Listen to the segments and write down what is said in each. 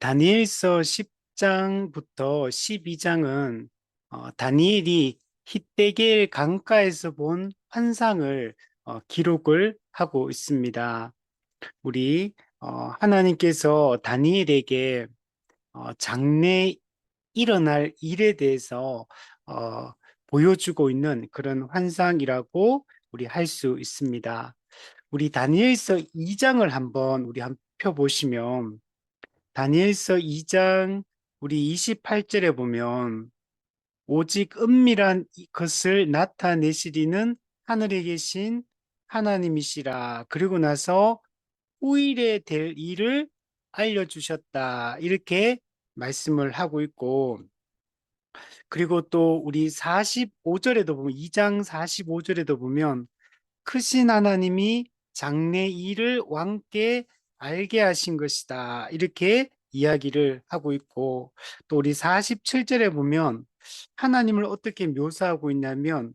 다니엘서 10장부터 12장은 다니엘이 히데겔 강가에서 본 환상을 기록을 하고 있습니다. 우리 하나님께서 다니엘에게 장래 일어날 일에 대해서 어, 보여주고 있는 그런 환상이라고 우리 할 수 있습니다. 우리 다니엘서 2장을 한번 우리 한 펴 보시면 다니엘서 2장 우리 28절에 보면 오직 은밀한 것을 나타내시리는 하늘에 계신 하나님이시라. 그리고 나서 후일에 될 일을 알려주셨다. 이렇게 말씀을 하고 있고, 그리고 또 우리 45절에도 보면 2장 45절에도 보면 크신 하나님이 장래 일을 왕께 알게 하신 것이다. 이렇게 이야기를 하고 있고, 또 우리 47절에 보면 하나님을 어떻게 묘사하고 있냐면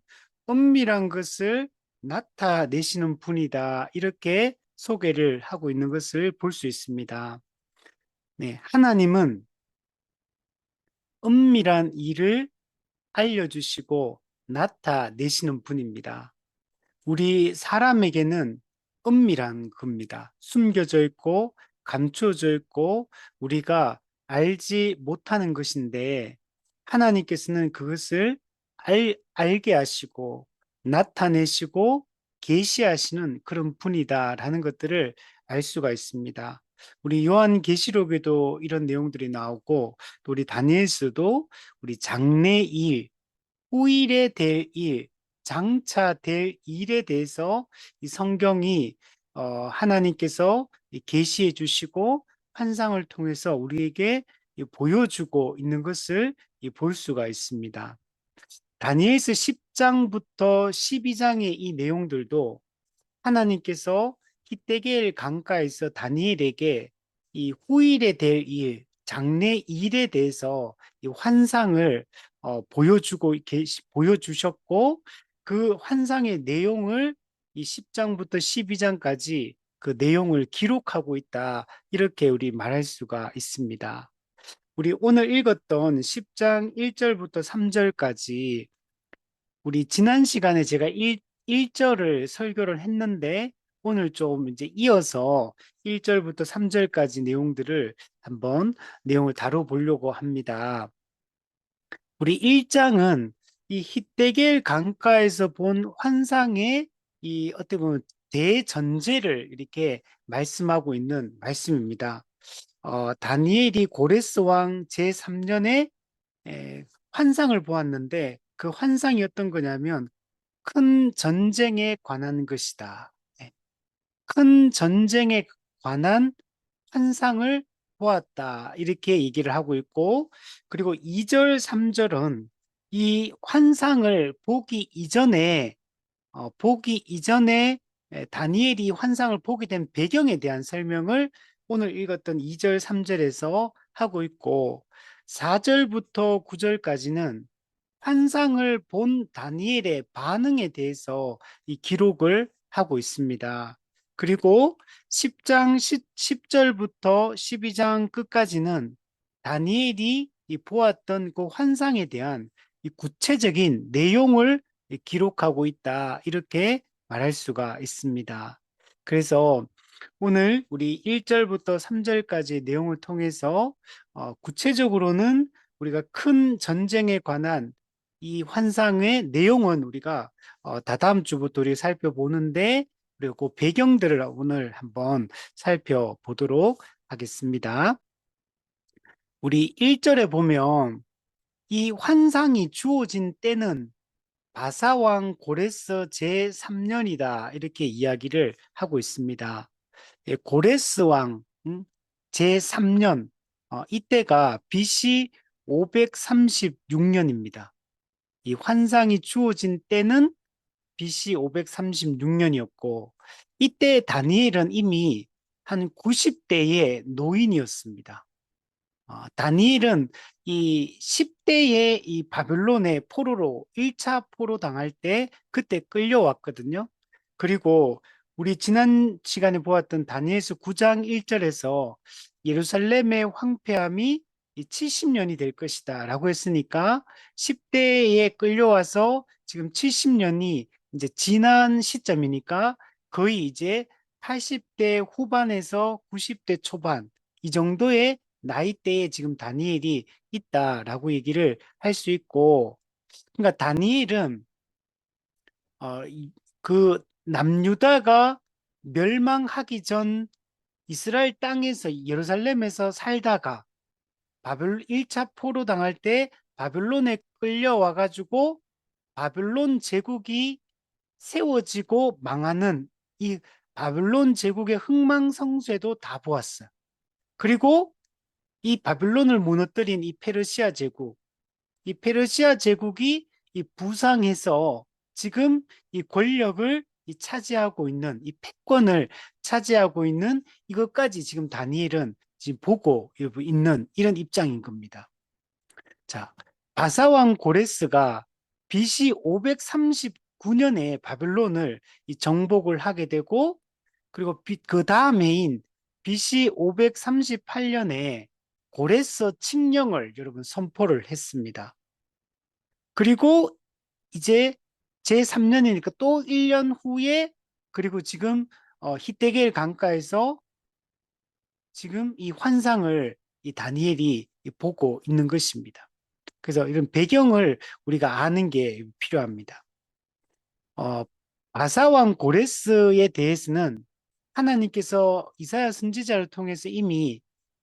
은밀한 것을 나타내시는 분이다. 이렇게 소개를 하고 있는 것을 볼 수 있습니다. 네, 하나님은 은밀한 일을 알려주시고 나타내시는 분입니다. 우리 사람에게는 은밀한 겁니다. 숨겨져 있고 감추어져 있고 우리가 알지 못하는 것인데 하나님께서는 그것을 알게 하시고 나타내시고 계시하시는 그런 분이다라는 것들을 알 수가 있습니다. 우리 요한계시록에도 이런 내용들이 나오고 또 우리 다니엘서도 우리 장래일 후일에 될 일, 장차 될 일에 대해서 이 성경이 하나님께서 계시해 주시고 환상을 통해서 우리에게 보여주고 있는 것을 볼 수가 있습니다. 다니엘서 10장부터 12장의 이 내용들도 하나님께서 히데겔 강가에서 다니엘에게 이 후일에 될 일, 장래 일에 대해서 이 환상을 보여주셨고 그 환상의 내용을 이 10장부터 12장까지 그 내용을 기록하고 있다. 이렇게 우리 말할 수가 있습니다. 우리 오늘 읽었던 10장 1절부터 3절까지 우리 지난 시간에 제가 1절을 설교를 했는데 오늘 좀 이제 이어서 1절부터 3절까지 내용들을 한번 내용을 다뤄보려고 합니다. 우리 1장은 이 히데겔 강가에서 본 환상의 이 어떻게 보면 대전제를 이렇게 말씀하고 있는 말씀입니다. 다니엘이 고레스 왕 제3년에 환상을 보았는데 그 환상이 어떤 거냐면 큰 전쟁에 관한 것이다. 네. 큰 전쟁에 관한 환상을 보았다. 이렇게 얘기를 하고 있고, 그리고 2절, 3절은 이 환상을 보기 이전에 다니엘이 환상을 보게 된 배경에 대한 설명을 오늘 읽었던 2절, 3절에서 하고 있고, 4절부터 9절까지는 환상을 본 다니엘의 반응에 대해서 이 기록을 하고 있습니다. 그리고 10장 10절부터 12장 끝까지는 다니엘이 이 보았던 그 환상에 대한 이 구체적인 내용을 기록하고 있다. 이렇게 말할 수가 있습니다. 그래서 오늘 우리 1절부터 3절까지의 내용을 통해서 구체적으로는 우리가 큰 전쟁에 관한 이 환상의 내용은 우리가 다다음 주부터 우리 살펴보는데 그리고 그 배경들을 오늘 한번 살펴보도록 하겠습니다. 우리 1절에 보면 이 환상이 주어진 때는 바사왕 고레스 제3년이다 이렇게 이야기를 하고 있습니다. 고레스 왕 제3년 이때가 BC 536년입니다. 이 환상이 주어진 때는 BC 536년이었고 이때 다니엘은 이미 한 90대의 노인이었습니다. 다니엘은 이 10대의 이 바벨론의 포로로 1차 포로 당할 때 그때 끌려왔거든요. 그리고 우리 지난 시간에 보았던 다니엘서 9장 1절에서 예루살렘의 황폐함이 70년이 될 것이다 라고 했으니까 10대에 끌려와서 지금 70년이 이제 지난 시점이니까 거의 이제 80대 후반에서 90대 초반 이 정도의 나이대에 지금 다니엘이 있다라고 얘기를 할 수 있고, 그러니까 다니엘은 그 남유다가 멸망하기 전 이스라엘 땅에서 예루살렘에서 살다가 바벨 1차 포로 당할 때 바벨론에 끌려와 가지고 바벨론 제국이 세워지고 망하는 이 바벨론 제국의 흥망성쇠도 다 보았어요. 그리고 이 바벨론을 무너뜨린 이 페르시아 제국, 이 페르시아 제국이 이 부상해서 지금 이 권력을 차지하고 있는, 이 패권을 차지하고 있는 이것까지 지금 다니엘은 지금 보고 있는 이런 입장인 겁니다. 자, 바사왕 고레스가 BC 539년에 바벨론을 정복을 하게 되고, 그리고 그 다음해인 BC 538년에 고레스 칙령을 여러분 선포를 했습니다. 그리고 이제 제3년이니까 또 1년 후에, 그리고 지금 히데겔 강가에서 지금 이 환상을 이 다니엘이 보고 있는 것입니다. 그래서 이런 배경을 우리가 아는 게 필요합니다. 어, 바사왕 고레스에 대해서는 하나님께서 이사야 선지자를 통해서 이미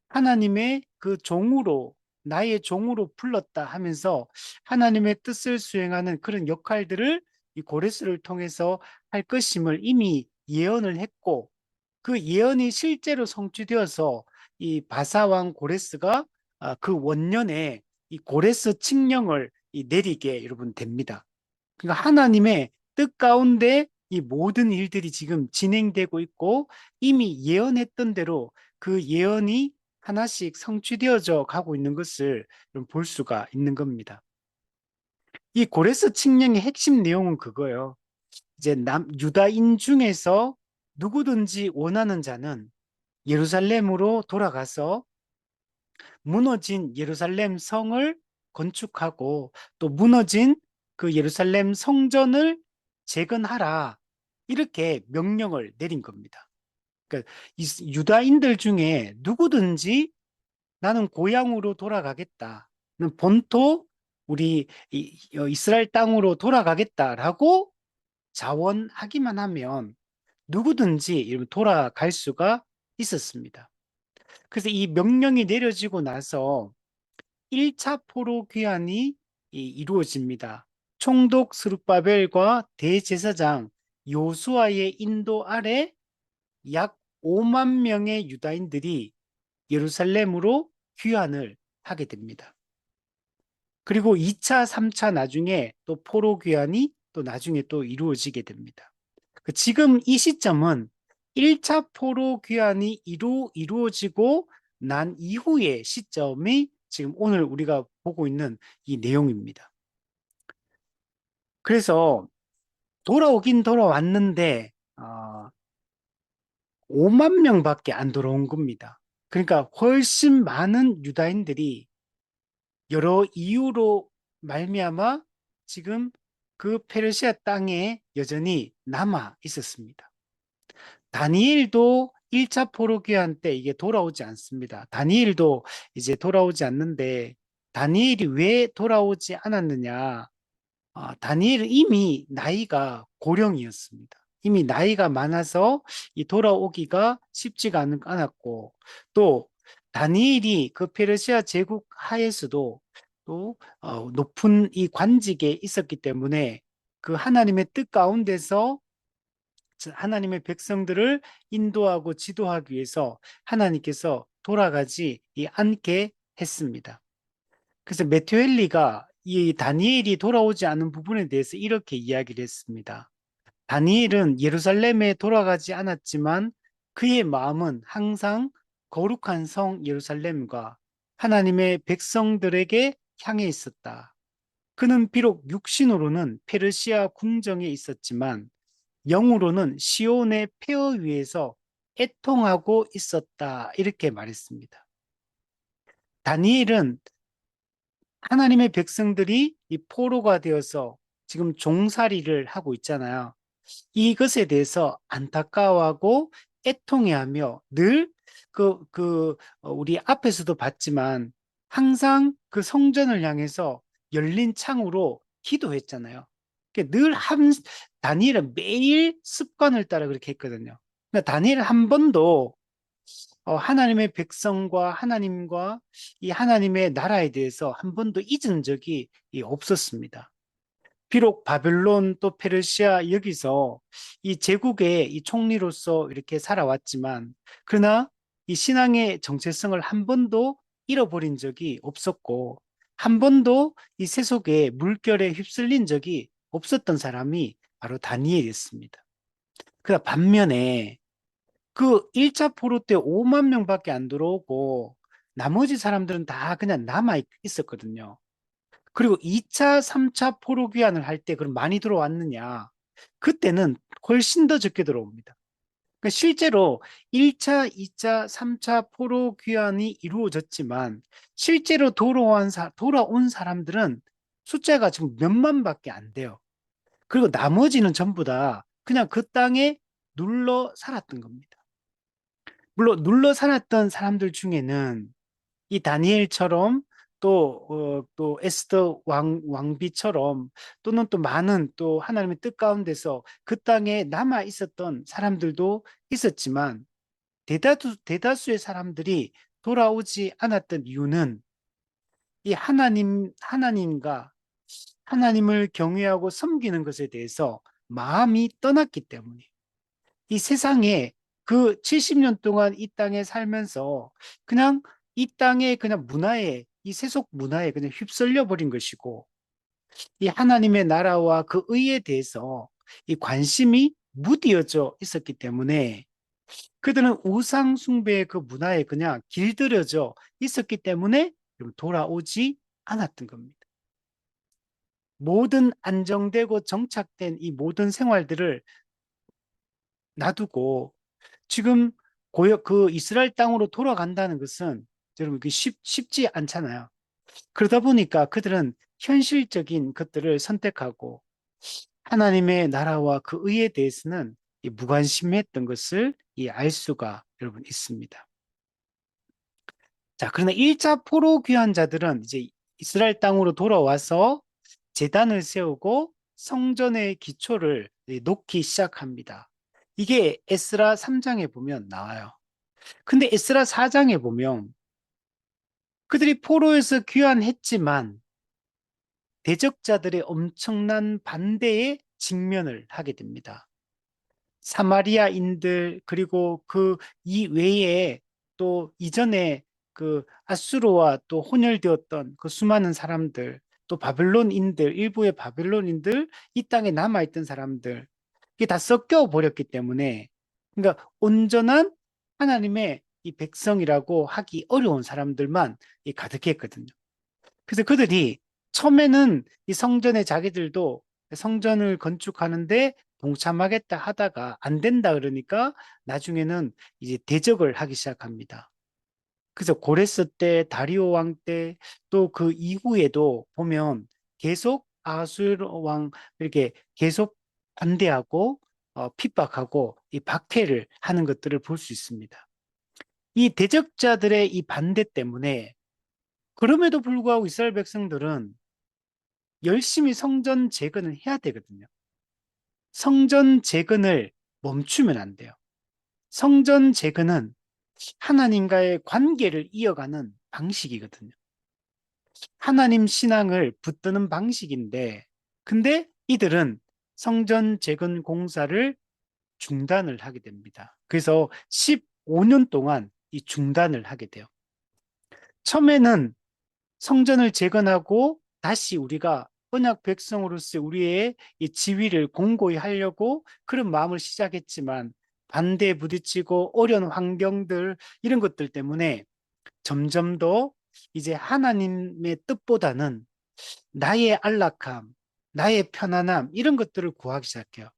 하나님의 그 종으로, 나의 종으로 불렀다 하면서 하나님의 뜻을 수행하는 그런 역할들을 이 고레스를 통해서 할 것임을 이미 예언을 했고, 그 예언이 실제로 성취되어서 이 바사왕 고레스가 그 원년에 이 고레스 칙령을 내리게 여러분 됩니다. 그러니까 하나님의 뜻 가운데 이 모든 일들이 지금 진행되고 있고, 이미 예언했던 대로 그 예언이 하나씩 성취되어져 가고 있는 것을 볼 수가 있는 겁니다. 이 고레스 칙령의 핵심 내용은 그거예요. 이제 유다인 중에서 누구든지 원하는 자는 예루살렘으로 돌아가서 무너진 예루살렘 성을 건축하고 또 무너진 그 예루살렘 성전을 재건하라, 이렇게 명령을 내린 겁니다. 그러니까 유다인들 중에 누구든지 나는 고향으로 돌아가겠다, 본토 우리 이스라엘 땅으로 돌아가겠다라고 자원하기만 하면 누구든지 돌아갈 수가 있었습니다. 그래서 이 명령이 내려지고 나서 1차 포로 귀환이 이루어집니다. 총독 스룹바벨과 대제사장 요수아의 인도 아래 약 5만 명의 유다인들이 예루살렘으로 귀환을 하게 됩니다. 그리고 2차, 3차 나중에 또 포로 귀환이 또 나중에 또 이루어지게 됩니다. 지금 이 시점은 1차 포로 귀환이 이루어지고 난 이후의 시점이 지금 오늘 우리가 보고 있는 이 내용입니다. 그래서 돌아오긴 돌아왔는데 5만 명밖에 안 돌아온 겁니다. 그러니까 훨씬 많은 유다인들이 여러 이유로 말미암아 지금 그 페르시아 땅에 여전히 남아 있었습니다. 다니엘도 1차 포로 귀환 때 이게 돌아오지 않습니다. 다니엘도 이제 돌아오지 않는데, 다니엘이 왜 돌아오지 않았느냐? 다니엘은 이미 나이가 고령이었습니다. 이미 나이가 많아서 이 돌아오기가 쉽지가 않았고, 또 다니엘이 그 페르시아 제국 하에서도 또 높은 이 관직에 있었기 때문에 그 하나님의 뜻 가운데서 하나님의 백성들을 인도하고 지도하기 위해서 하나님께서 돌아가지 않게 했습니다. 그래서 메투엘리가 이 다니엘이 돌아오지 않은 부분에 대해서 이렇게 이야기를 했습니다. 다니엘은 예루살렘에 돌아가지 않았지만 그의 마음은 항상 거룩한 성 예루살렘과 하나님의 백성들에게 향해 있었다. 그는 비록 육신으로는 페르시아 궁정에 있었지만 영으로는 시온의 폐허 위에서 애통하고 있었다. 이렇게 말했습니다. 다니엘은 하나님의 백성들이 이 포로가 되어서 지금 종살이를 하고 있잖아요. 이것에 대해서 안타까워하고 애통해하며 늘 우리 앞에서도 봤지만 항상 그 성전을 향해서 열린 창으로 기도했잖아요. 그러니까 다니엘은 매일 습관을 따라 그렇게 했거든요. 그러니까 다니엘은 한 번도 하나님의 백성과 하나님과 이 하나님의 나라에 대해서 한 번도 잊은 적이 없었습니다. 비록 바벨론 또 페르시아 여기서 이 제국의 이 총리로서 이렇게 살아왔지만 그러나 이 신앙의 정체성을 한 번도 잃어버린 적이 없었고 한 번도 이 세속의 물결에 휩쓸린 적이 없었던 사람이 바로 다니엘이었습니다. 그러나 반면에 그 1차 포로 때 5만 명밖에 안 들어오고 나머지 사람들은 다 그냥 남아 있었거든요. 그리고 2차, 3차 포로 귀환을 할 때 그럼 많이 들어왔느냐? 그때는 훨씬 더 적게 들어옵니다. 그러니까 실제로 1차, 2차, 3차 포로 귀환이 이루어졌지만 실제로 돌아온 사람들은 숫자가 지금 몇만밖에 안 돼요. 그리고 나머지는 전부 다 그냥 그 땅에 눌러 살았던 겁니다. 물론 눌러 살았던 사람들 중에는 이 다니엘처럼 또 에스더 왕비처럼 또는 또 많은 또 하나님의 뜻 가운데서 그 땅에 남아 있었던 사람들도 있었지만 대다수의 사람들이 돌아오지 않았던 이유는 이 하나님과 하나님을 경외하고 섬기는 것에 대해서 마음이 떠났기 때문에 이 세상에 그 70년 동안 이 땅에 살면서 그냥 이 땅의 그냥 문화에 이 세속 문화에 그냥 휩쓸려 버린 것이고 이 하나님의 나라와 그 의에 대해서 이 관심이 무디어져 있었기 때문에 그들은 우상 숭배의 그 문화에 그냥 길들여져 있었기 때문에 돌아오지 않았던 겁니다. 모든 안정되고 정착된 이 모든 생활들을 놔두고 지금 그 이스라엘 땅으로 돌아간다는 것은 여러분 쉽지 않잖아요. 그러다 보니까 그들은 현실적인 것들을 선택하고 하나님의 나라와 그 의에 대해서는 무관심했던 것을 알 수가 여러분 있습니다. 자, 그러나 1차 포로 귀환 자들은 이제 이스라엘 땅으로 돌아와서 제단을 세우고 성전의 기초를 놓기 시작합니다. 이게 에스라 3장에 보면 나와요. 근데 에스라 4장에 보면 그들이 포로에서 귀환했지만 대적자들의 엄청난 반대에 직면을 하게 됩니다. 사마리아인들 그리고 그 이외에 또 이전에 그 아수르와 또 혼혈되었던 그 수많은 사람들 또 바벨론인들 일부의 바벨론인들 이 땅에 남아있던 사람들 이게 다 섞여 버렸기 때문에 그러니까 온전한 하나님의 이 백성이라고 하기 어려운 사람들만 가득했거든요. 그래서 그들이 처음에는 이 성전에 자기들도 성전을 건축하는데 동참하겠다 하다가 안 된다 그러니까 나중에는 이제 대적을 하기 시작합니다. 그래서 고레스 때, 다리오 왕 때, 또 그 이후에도 보면 계속 아수르 왕 이렇게 계속 반대하고 핍박하고 이 박해를 하는 것들을 볼 수 있습니다. 이 대적자들의 이 반대 때문에 그럼에도 불구하고 이스라엘 백성들은 열심히 성전 재건을 해야 되거든요. 성전 재건을 멈추면 안 돼요. 성전 재건은 하나님과의 관계를 이어가는 방식이거든요. 하나님 신앙을 붙드는 방식인데, 근데 이들은 성전 재건 공사를 중단을 하게 됩니다. 그래서 15년 동안 이 중단을 하게 돼요. 처음에는 성전을 재건하고 다시 우리가 언약 백성으로서 우리의 이 지위를 공고히 하려고 그런 마음을 시작했지만 반대에 부딪히고 어려운 환경들 이런 것들 때문에 점점 더 이제 하나님의 뜻보다는 나의 안락함, 나의 편안함 이런 것들을 구하기 시작해요.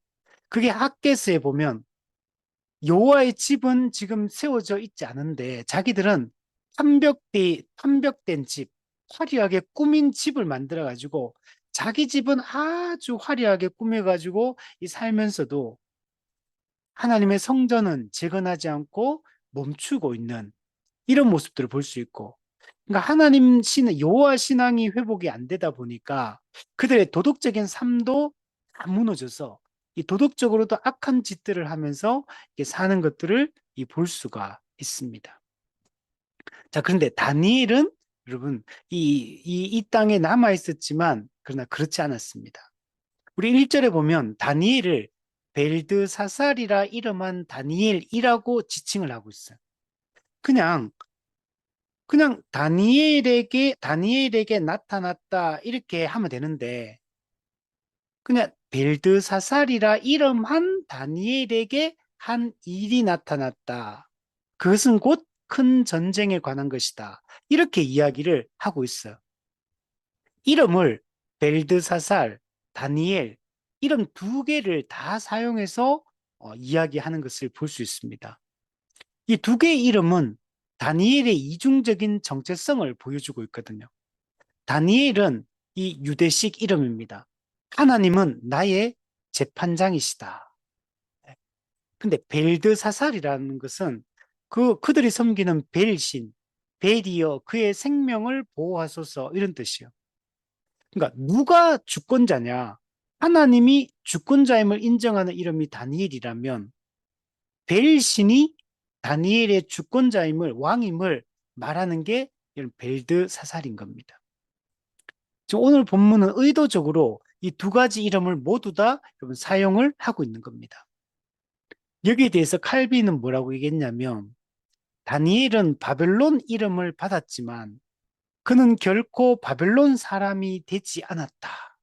그게 학개서에 보면 여호와의 집은 지금 세워져 있지 않은데 자기들은 판벽된 집, 화려하게 꾸민 집을 만들어 가지고 자기 집은 아주 화려하게 꾸며 가지고 이 살면서도 하나님의 성전은 재건하지 않고 멈추고 있는 이런 모습들을 볼 수 있고, 그러니까 하나님 신 여호와 신앙이 회복이 안 되다 보니까 그들의 도덕적인 삶도 다 무너져서 이 도덕적으로도 악한 짓들을 하면서 이렇게 사는 것들을 볼 수가 있습니다. 자, 그런데 다니엘은 여러분 이 땅에 남아 있었지만 그러나 그렇지 않았습니다. 우리 1절에 보면 다니엘을 벨드사살이라 이름한 다니엘이라고 지칭을 하고 있어요. 그냥 다니엘에게 나타났다 이렇게 하면 되는데 그냥 벨드사살이라 이름한 다니엘에게 한 일이 나타났다. 그것은 곧 큰 전쟁에 관한 것이다. 이렇게 이야기를 하고 있어요. 이름을 벨드사살, 다니엘 이름 두 개를 다 사용해서 이야기하는 것을 볼 수 있습니다. 이 두 개의 이름은 다니엘의 이중적인 정체성을 보여주고 있거든요. 다니엘은 이 유대식 이름입니다. 하나님은 나의 재판장이시다. 근데 벨드사살이라는 것은 그들이 섬기는 벨신, 벨이여 그의 생명을 보호하소서 이런 뜻이요. 그러니까 누가 주권자냐? 하나님이 주권자임을 인정하는 이름이 다니엘이라면 벨신이 다니엘의 주권자임을 왕임을 말하는 게 이런 벨드사살인 겁니다. 지금 오늘 본문은 의도적으로 이 두 가지 이름을 모두 다 여러분 사용을 하고 있는 겁니다. 여기에 대해서 칼빈은 뭐라고 얘기했냐면 다니엘은 바벨론 이름을 받았지만 그는 결코 바벨론 사람이 되지 않았다.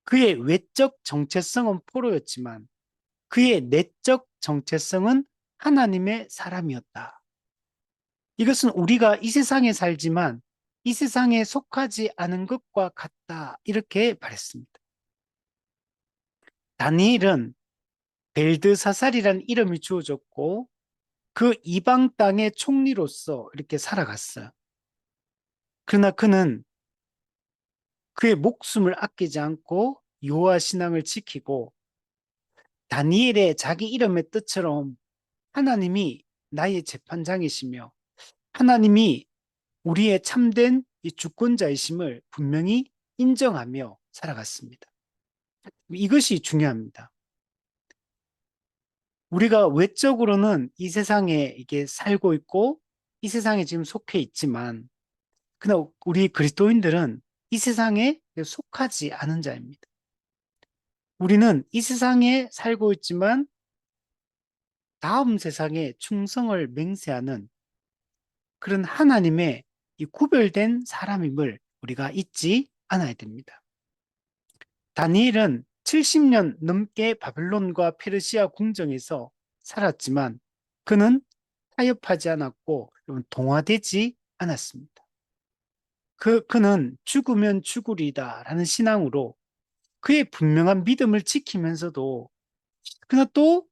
그의 외적 정체성은 포로였지만 그의 내적 정체성은 하나님의 사람이었다. 이것은 우리가 이 세상에 살지만 이 세상에 속하지 않은 것과 같다. 이렇게 말했습니다. 다니엘은 벨드사살이라는 이름이 주어졌고 그 이방 땅의 총리로서 이렇게 살아갔어요. 그러나 그는 그의 목숨을 아끼지 않고 여호와 신앙을 지키고 다니엘의 자기 이름의 뜻처럼 하나님이 나의 재판장이시며 하나님이 우리의 참된 이 주권자이심을 분명히 인정하며 살아갔습니다. 이것이 중요합니다. 우리가 외적으로는 이 세상에 이게 살고 있고 이 세상에 지금 속해 있지만 그러나 우리 그리스도인들은 이 세상에 속하지 않은 자입니다. 우리는 이 세상에 살고 있지만 다음 세상에 충성을 맹세하는 그런 하나님의 이 구별된 사람임을 우리가 잊지 않아야 됩니다. 다니엘은 70년 넘게 바벨론과 페르시아 궁정에서 살았지만 그는 타협하지 않았고 동화되지 않았습니다. 그는 죽으면 죽으리다라는 신앙으로 그의 분명한 믿음을 지키면서도 그러나 또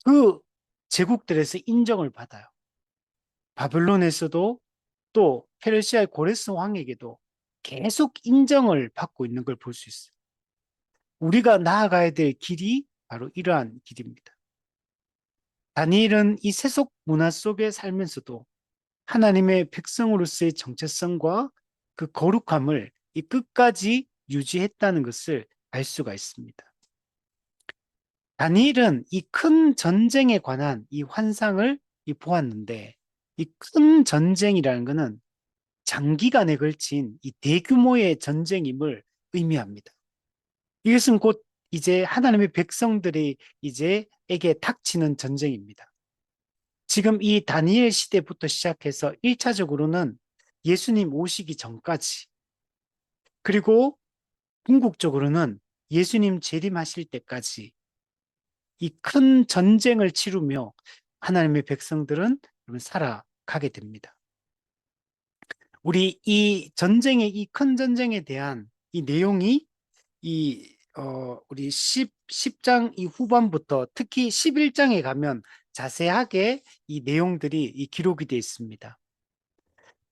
그 제국들에서 인정을 받아요. 바벨론에서도 또 페르시아의 고레스 왕에게도 계속 인정을 받고 있는 걸 볼 수 있어요. 우리가 나아가야 될 길이 바로 이러한 길입니다. 다니엘은 이 세속 문화 속에 살면서도 하나님의 백성으로서의 정체성과 그 거룩함을 이 끝까지 유지했다는 것을 알 수가 있습니다. 다니엘은 이 큰 전쟁에 관한 이 환상을 보았는데 이 큰 전쟁이라는 것은 장기간에 걸친 이 대규모의 전쟁임을 의미합니다. 이것은 곧 이제 하나님의 백성들이 이제 에게 닥치는 전쟁입니다. 지금 이 다니엘 시대부터 시작해서 1차적으로는 예수님 오시기 전까지 그리고 궁극적으로는 예수님 재림하실 때까지 이 큰 전쟁을 치르며 하나님의 백성들은 살아가게 됩니다. 우리 이 큰 전쟁에 대한 이 내용이 우리 10장 이 후반부터 특히 11장에 가면 자세하게 이 내용들이 이 기록이 되어 있습니다.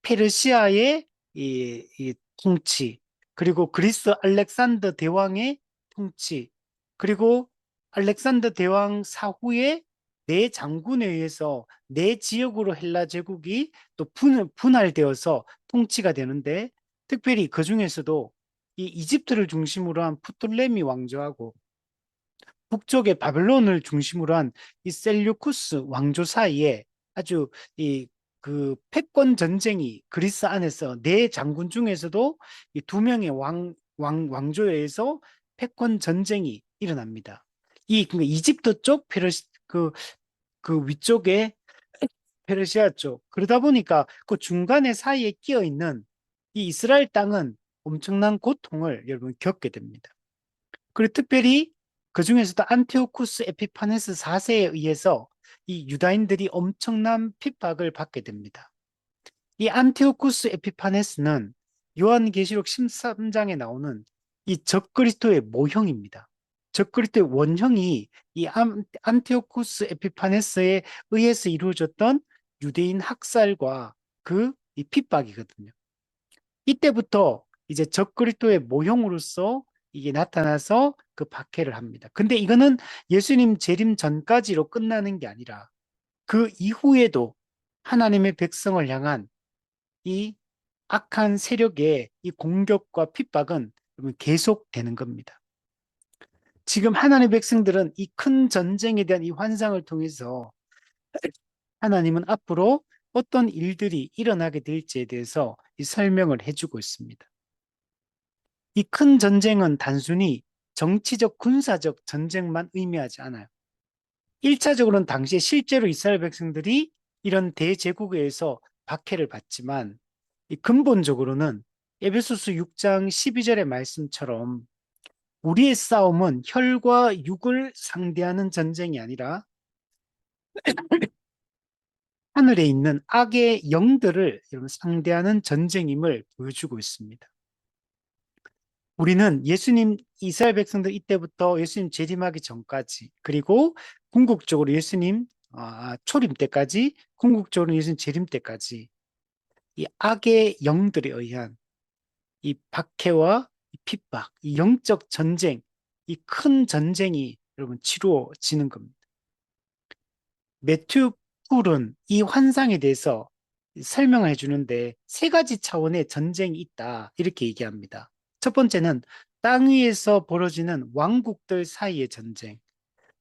페르시아의 이 통치, 그리고 그리스 알렉산더 대왕의 통치, 그리고 알렉산더 대왕 사후에 네 장군에 의해서 네 지역으로 헬라 제국이 또 분할되어서 통치가 되는데, 특별히 그 중에서도 이 이집트를 중심으로 한 프톨레미 왕조하고 북쪽의 바벨론을 중심으로 한 이 셀류쿠스 왕조 사이에 아주 이 그 패권 전쟁이 그리스 안에서 네 장군 중에서도 이 두 명의 왕조에 의해서 패권 전쟁이 일어납니다. 그 이집트 쪽 그 위쪽에 페르시아 쪽, 그러다 보니까 그 중간에 사이에 끼어 있는 이 이스라엘 땅은 엄청난 고통을 여러분 겪게 됩니다. 그리고 특별히 그 중에서도 안티오쿠스 에피파네스 4세에 의해서 이 유다인들이 엄청난 핍박을 받게 됩니다. 이 안티오쿠스 에피파네스는 요한계시록 13장에 나오는 이 적그리스도의 모형입니다. 적그리스도의 원형이 이 안티오쿠스 에피파네스에 의해서 이루어졌던 유대인 학살과 그 이 핍박이거든요. 이때부터 이제 적그리스도의 모형으로서 이게 나타나서 그 박해를 합니다. 근데 이거는 예수님 재림 전까지로 끝나는 게 아니라 그 이후에도 하나님의 백성을 향한 이 악한 세력의 이 공격과 핍박은 계속되는 겁니다. 지금 하나님의 백성들은 이 큰 전쟁에 대한 이 환상을 통해서 하나님은 앞으로 어떤 일들이 일어나게 될지에 대해서 이 설명을 해주고 있습니다. 이 큰 전쟁은 단순히 정치적, 군사적 전쟁만 의미하지 않아요. 1차적으로는 당시에 실제로 이스라엘 백성들이 이런 대제국에 의해서 박해를 받지만 이 근본적으로는 에베소서 6장 12절의 말씀처럼 우리의 싸움은 혈과 육을 상대하는 전쟁이 아니라 하늘에 있는 악의 영들을 상대하는 전쟁임을 보여주고 있습니다. 우리는 예수님, 이스라엘 백성들 이때부터 예수님 재림하기 전까지, 그리고 궁극적으로 예수님 초림 때까지, 궁극적으로 예수님 재림 때까지 이 악의 영들에 의한 이 박해와 이 핍박, 이 영적 전쟁, 이 큰 전쟁이 여러분 치루어지는 겁니다. 매튜 풀은 이 환상에 대해서 설명을 해주는데 세 가지 차원의 전쟁이 있다 이렇게 얘기합니다. 첫 번째는 땅 위에서 벌어지는 왕국들 사이의 전쟁.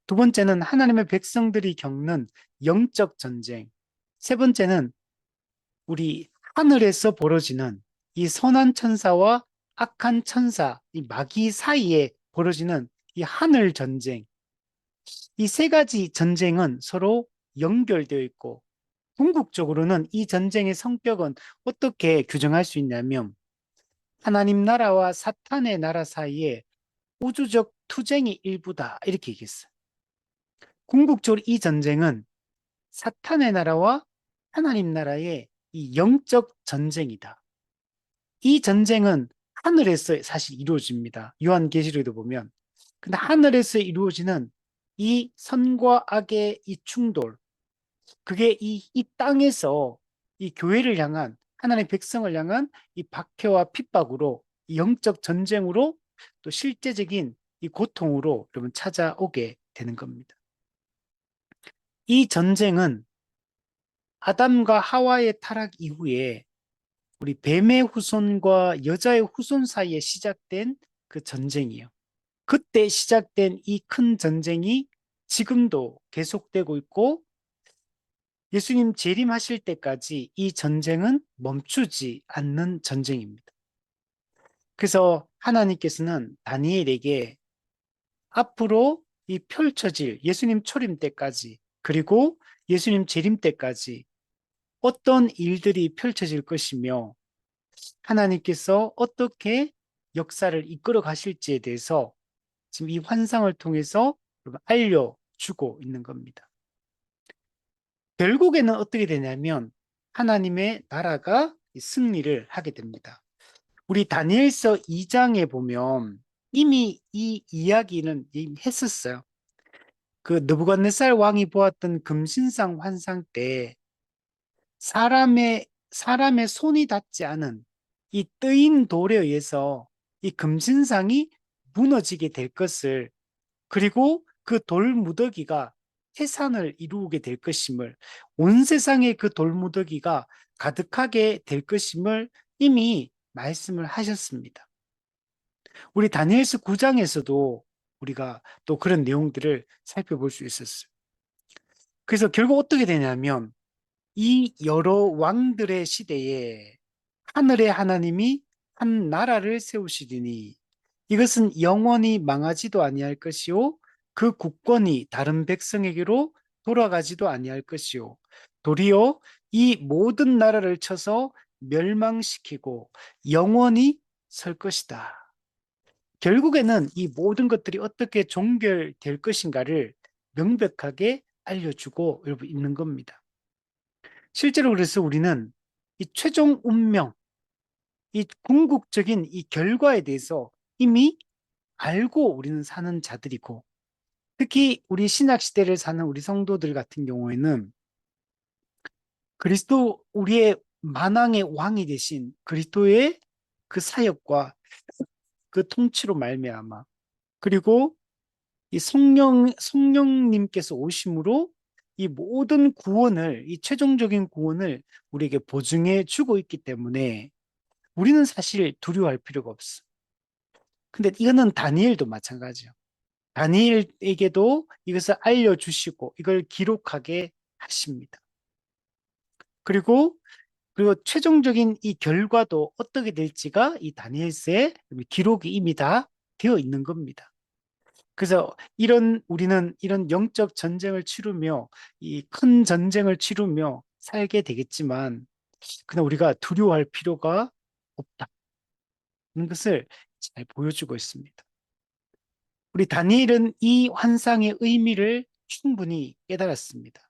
두 번째는 하나님의 백성들이 겪는 영적 전쟁. 세 번째는 우리 하늘에서 벌어지는 이 선한 천사와 악한 천사, 이 마귀 사이에 벌어지는 이 하늘 전쟁. 이 세 가지 전쟁은 서로 연결되어 있고 궁극적으로는 이 전쟁의 성격은 어떻게 규정할 수 있냐면 하나님 나라와 사탄의 나라 사이에 우주적 투쟁의 일부다 이렇게 얘기했어요. 궁극적으로 이 전쟁은 사탄의 나라와 하나님 나라의 이 영적 전쟁이다. 이 전쟁은 하늘에서 사실 이루어집니다. 요한계시록에도 보면. 근데 하늘에서 이루어지는 이 선과 악의 이 충돌, 그게 이 땅에서 이 교회를 향한 하나님의 백성을 향한 이 박해와 핍박으로 이 영적 전쟁으로 또 실제적인 이 고통으로 여러분 찾아오게 되는 겁니다. 이 전쟁은 아담과 하와의 타락 이후에 우리 뱀의 후손과 여자의 후손 사이에 시작된 그 전쟁이에요. 그때 시작된 이 큰 전쟁이 지금도 계속되고 있고 예수님 재림하실 때까지 이 전쟁은 멈추지 않는 전쟁입니다. 그래서 하나님께서는 다니엘에게 앞으로 이 펼쳐질 예수님 초림 때까지 그리고 예수님 재림 때까지 어떤 일들이 펼쳐질 것이며 하나님께서 어떻게 역사를 이끌어 가실지에 대해서 지금 이 환상을 통해서 알려주고 있는 겁니다. 결국에는 어떻게 되냐면 하나님의 나라가 승리를 하게 됩니다. 우리 다니엘서 2장에 보면 이미 이 이야기는 이미 했었어요. 그 느부갓네살 왕이 보았던 금신상 환상 때 사람의 손이 닿지 않은 이 뜨인 돌에 의해서 이 금신상이 무너지게 될 것을, 그리고 그 돌무더기가 태산을 이루게 될 것임을, 온 세상에 그 돌무더기가 가득하게 될 것임을 이미 말씀을 하셨습니다. 우리 다니엘서 9장에서도 우리가 또 그런 내용들을 살펴볼 수 있었어요. 그래서 결국 어떻게 되냐면 이 여러 왕들의 시대에 하늘의 하나님이 한 나라를 세우시리니 이것은 영원히 망하지도 아니할 것이요 그 국권이 다른 백성에게로 돌아가지도 아니할 것이요 도리어 이 모든 나라를 쳐서 멸망시키고 영원히 설 것이다. 결국에는 이 모든 것들이 어떻게 종결될 것인가를 명백하게 알려주고 여러분 있는 겁니다. 실제로 그래서 우리는 이 최종 운명, 이 궁극적인 이 결과에 대해서 이미 알고 우리는 사는 자들이고, 특히 우리 신약 시대를 사는 우리 성도들 같은 경우에는 그리스도, 우리의 만왕의 왕이 되신 그리스도의 그 사역과 그 통치로 말미암아, 그리고 이 성령님께서 오심으로 이 모든 구원을, 이 최종적인 구원을 우리에게 보증해 주고 있기 때문에 우리는 사실 두려워할 필요가 없어. 근데 이거는 다니엘도 마찬가지예요. 다니엘에게도 이것을 알려주시고 이걸 기록하게 하십니다. 그리고 최종적인 이 결과도 어떻게 될지가 이 다니엘서에 기록이 이미 다 되어 있는 겁니다. 그래서 우리는 이런 영적 전쟁을 치르며 이 큰 전쟁을 치르며 살게 되겠지만 그냥 우리가 두려워할 필요가 없다는 것을 잘 보여주고 있습니다. 우리 다니엘은 이 환상의 의미를 충분히 깨달았습니다.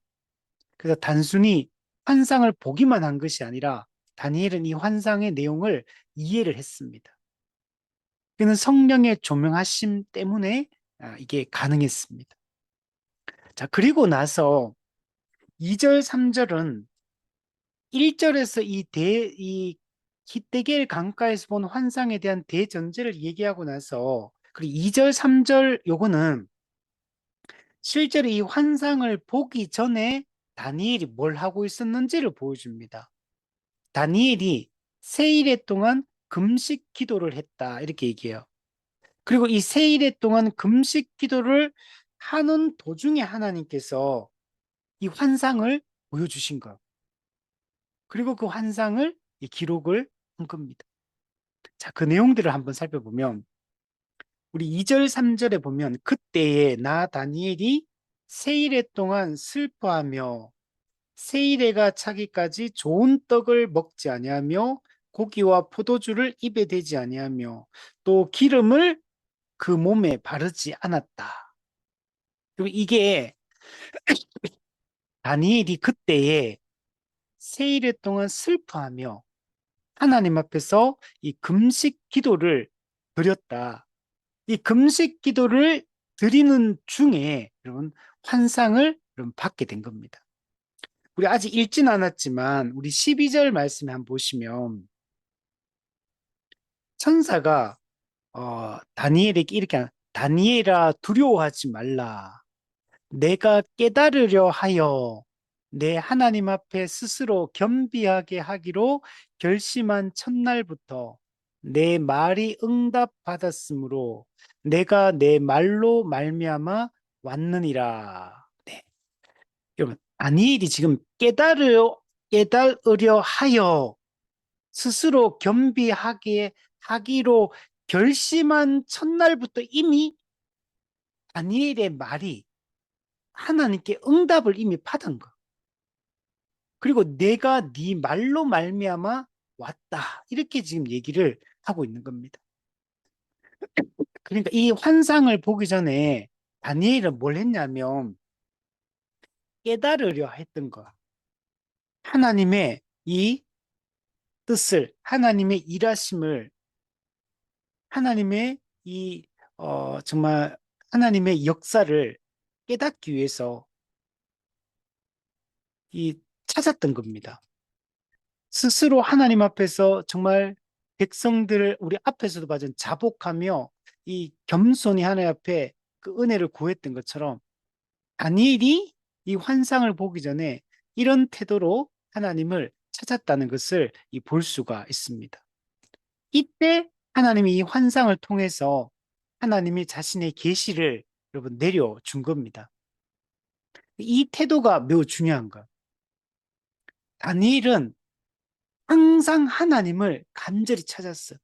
그래서 단순히 환상을 보기만 한 것이 아니라 다니엘은 이 환상의 내용을 이해를 했습니다. 그는 성령의 조명하심 때문에 이게 가능했습니다. 자, 그리고 나서 2절, 3절은 1절에서 이 히데겔 강가에서 본 환상에 대한 대전제를 얘기하고 나서, 그리고 2절, 3절 요거는 실제로 이 환상을 보기 전에 다니엘이 뭘 하고 있었는지를 보여줍니다. 다니엘이 세일에 동안 금식 기도를 했다, 이렇게 얘기해요. 그리고 이 세일에 동안 금식 기도를 하는 도중에 하나님께서 이 환상을 보여주신 거예요. 그리고 그 환상을 이 기록을 한 겁니다. 자, 그 내용들을 한번 살펴보면 우리 2절, 3절에 보면 그때에 나 다니엘이 세일에 동안 슬퍼하며 세일에가 차기까지 좋은 떡을 먹지 아니하며 고기와 포도주를 입에 대지 아니하며 또 기름을 그 몸에 바르지 않았다. 그럼 이게 다니엘이 그때에 세일에 동안 슬퍼하며 하나님 앞에서 이 금식 기도를 드렸다. 이 금식 기도를 드리는 중에 여러분 환상을 여러분 받게 된 겁니다. 우리 아직 읽진 않았지만 우리 12절 말씀에 한번 보시면 천사가 다니엘에게 이렇게 다니엘아 두려워하지 말라. 내가 깨달으려 하여 내 하나님 앞에 스스로 겸비하게 하기로 결심한 첫날부터 내 말이 응답받았으므로 내가 내 말로 말미암아 왔느니라. 네. 여러분, 다니엘이 지금 깨달으려 하여 스스로 겸비하게 하기로 결심한 첫날부터 이미 다니엘의 말이 하나님께 응답을 이미 받은 거. 그리고 내가 네 말로 말미암아 왔다. 이렇게 지금 얘기를 하고 있는 겁니다. 그러니까 이 환상을 보기 전에 다니엘은 뭘 했냐면 깨달으려 했던 거. 하나님의 이 뜻을, 하나님의 일하심을, 하나님의 이, 정말 하나님의 역사를 깨닫기 위해서 이 찾았던 겁니다. 스스로 하나님 앞에서 정말 백성들을 우리 앞에서도 봐준 자복하며 이 겸손히 하나님 앞에 그 은혜를 구했던 것처럼 다니엘이 이 환상을 보기 전에 이런 태도로 하나님을 찾았다는 것을 볼 수가 있습니다. 이때 하나님이 이 환상을 통해서 하나님이 자신의 계시를 여러분 내려준 겁니다. 이 태도가 매우 중요한 것. 다니엘은 항상 하나님을 간절히 찾았어요.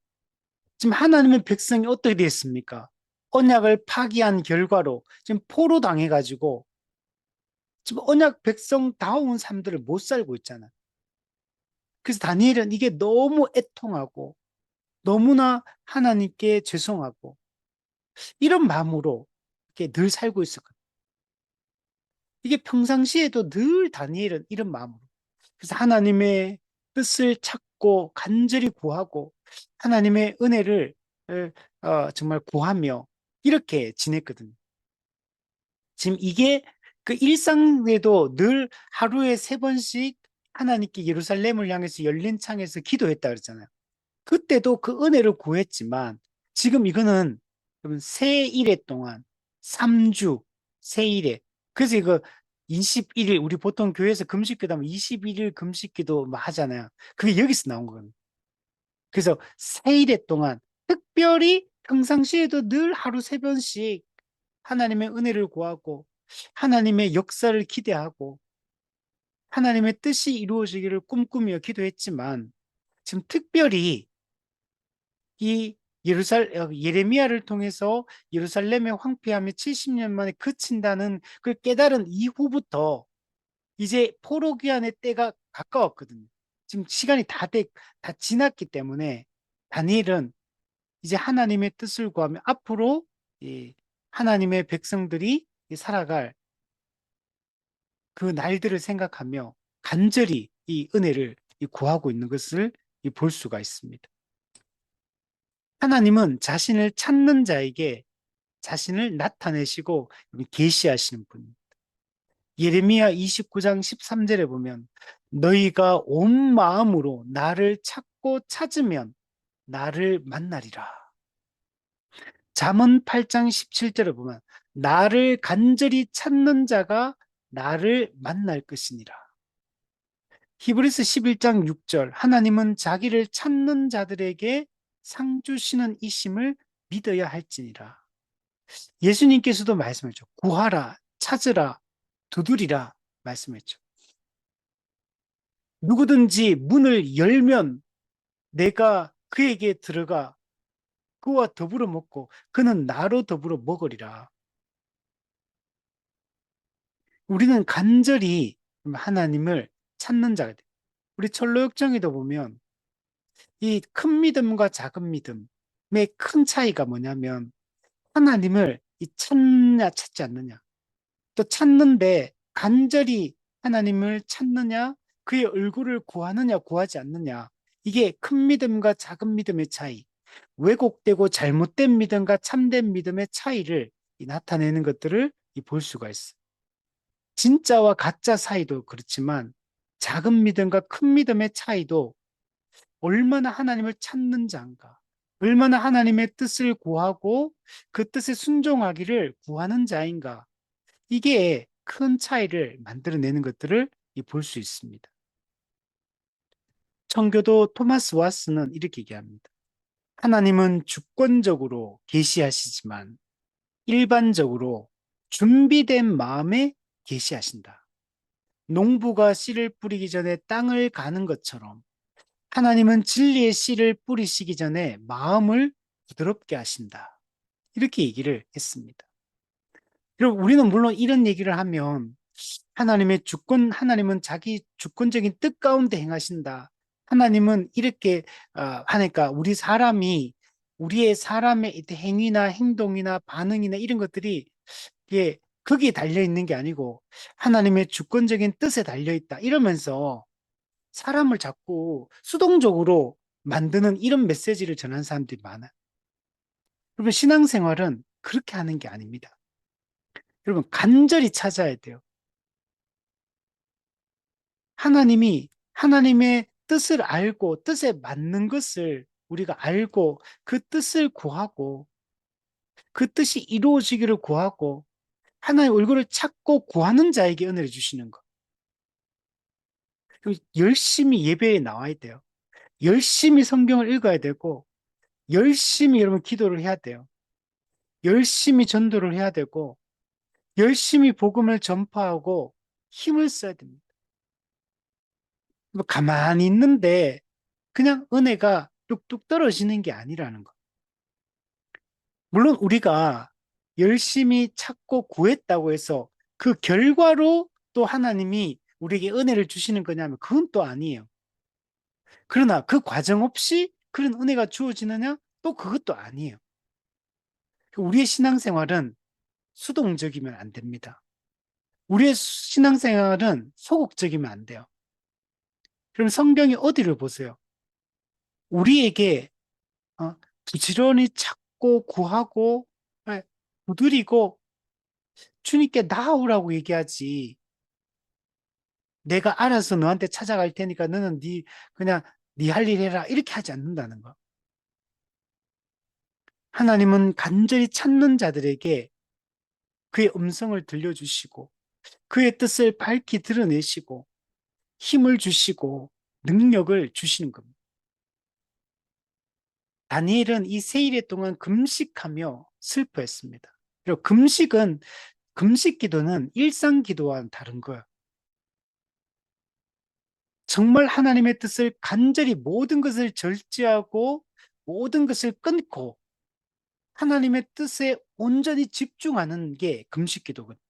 지금 하나님의 백성이 어떻게 됐습니까? 언약을 파기한 결과로 지금 포로 당해가지고 지금 언약 백성다운 삶들을 못 살고 있잖아. 그래서 다니엘은 이게 너무 애통하고 너무나 하나님께 죄송하고 이런 마음으로 이렇게 늘 살고 있었거든요. 이게 평상시에도 늘 다니엘은 이런 마음으로. 그래서 하나님의 뜻을 찾고 간절히 구하고 하나님의 은혜를 정말 구하며 이렇게 지냈거든요. 지금 이게 그 일상에도 늘 하루에 3번씩 하나님께 예루살렘을 향해서 열린 창에서 기도했다 그랬잖아요. 그때도 그 은혜를 구했지만 지금 이거는 세 일회 동안 3주 세 일회 그래서 이거 21일 우리 보통 교회에서 금식기도 하면 21일 금식기도 막 하잖아요. 그게 여기서 나온 거예요. 그래서 세 일회 동안 특별히 평상시에도 늘 하루 3번씩 하나님의 은혜를 구하고 하나님의 역사를 기대하고 하나님의 뜻이 이루어지기를 꿈꾸며 기도했지만 지금 특별히 이 예레미야를 통해서 예루살렘의 황폐함이 70년 만에 그친다는 그 깨달은 이후부터 이제 포로 귀환의 때가 가까웠거든요. 지금 시간이 다 지났기 때문에 다니엘은 이제 하나님의 뜻을 구하며 앞으로 이 하나님의 백성들이 살아갈 그 날들을 생각하며 간절히 이 은혜를 구하고 있는 것을 볼 수가 있습니다. 하나님은 자신을 찾는 자에게 자신을 나타내시고 계시하시는 분입니다. 예레미야 29장 13절에 보면 너희가 온 마음으로 나를 찾고 찾으면 나를 만나리라. 잠언 8장 17절에 보면 나를 간절히 찾는 자가 나를 만날 것이니라. 히브리서 11장 6절 하나님은 자기를 찾는 자들에게 상 주시는 이심을 믿어야 할지니라. 예수님께서도 말씀했죠. 구하라, 찾으라, 두드리라 말씀했죠. 누구든지 문을 열면 내가 그에게 들어가 그와 더불어 먹고 그는 나로 더불어 먹으리라. 우리는 간절히 하나님을 찾는 자가 돼요. 우리 철로역정에도 보면 이 큰 믿음과 작은 믿음의 큰 차이가 뭐냐면 하나님을 찾느냐 찾지 않느냐 또 찾는데 간절히 하나님을 찾느냐 그의 얼굴을 구하느냐 구하지 않느냐 이게 큰 믿음과 작은 믿음의 차이 왜곡되고 잘못된 믿음과 참된 믿음의 차이를 나타내는 것들을 볼 수가 있어요. 진짜와 가짜 사이도 그렇지만 작은 믿음과 큰 믿음의 차이도 얼마나 하나님을 찾는 자인가 얼마나 하나님의 뜻을 구하고 그 뜻에 순종하기를 구하는 자인가 이게 큰 차이를 만들어내는 것들을 볼 수 있습니다. 청교도 토마스 와스는 이렇게 얘기합니다. 하나님은 주권적으로 계시하시지만 일반적으로 준비된 마음에 계시하신다. 농부가 씨를 뿌리기 전에 땅을 가는 것처럼 하나님은 진리의 씨를 뿌리시기 전에 마음을 부드럽게 하신다. 이렇게 얘기를 했습니다. 그리고 우리는 물론 이런 얘기를 하면 하나님의 주권, 하나님은 자기 주권적인 뜻 가운데 행하신다. 하나님은 이렇게 하니까 우리의 사람의 행위나 행동이나 반응이나 이런 것들이 이게 거기에 달려 있는 게 아니고 하나님의 주권적인 뜻에 달려 있다. 이러면서 사람을 자꾸 수동적으로 만드는 이런 메시지를 전하는 사람들이 많아요. 여러분, 신앙생활은 그렇게 하는 게 아닙니다. 여러분, 간절히 찾아야 돼요. 하나님의 뜻을 알고, 뜻에 맞는 것을 우리가 알고, 그 뜻을 구하고, 그 뜻이 이루어지기를 구하고, 하나의 얼굴을 찾고 구하는 자에게 은혜를 주시는 것. 그리고 열심히 예배에 나와야 돼요. 열심히 성경을 읽어야 되고, 열심히 여러분 기도를 해야 돼요. 열심히 전도를 해야 되고, 열심히 복음을 전파하고 힘을 써야 됩니다. 뭐 가만히 있는데 그냥 은혜가 뚝뚝 떨어지는 게 아니라는 거. 물론 우리가 열심히 찾고 구했다고 해서 그 결과로 또 하나님이 우리에게 은혜를 주시는 거냐면 그건 또 아니에요. 그러나 그 과정 없이 그런 은혜가 주어지느냐? 또 그것도 아니에요. 우리의 신앙생활은 수동적이면 안 됩니다. 우리의 신앙생활은 소극적이면 안 돼요. 그럼 성경이 어디를 보세요? 우리에게 부지런히 찾고 구하고 예, 두드리고 주님께 나아오라고 얘기하지. 내가 알아서 너한테 찾아갈 테니까 너는 그냥 네 할 일 해라 이렇게 하지 않는다는 거. 하나님은 간절히 찾는 자들에게 그의 음성을 들려주시고 그의 뜻을 밝히 드러내시고 힘을 주시고 능력을 주시는 겁니다. 다니엘은 이 세일에 동안 금식하며 슬퍼했습니다. 그리고 금식 기도는 일상 기도와는 다른 거예요. 정말 하나님의 뜻을 간절히 모든 것을 절제하고 모든 것을 끊고 하나님의 뜻에 온전히 집중하는 게 금식 기도거든요.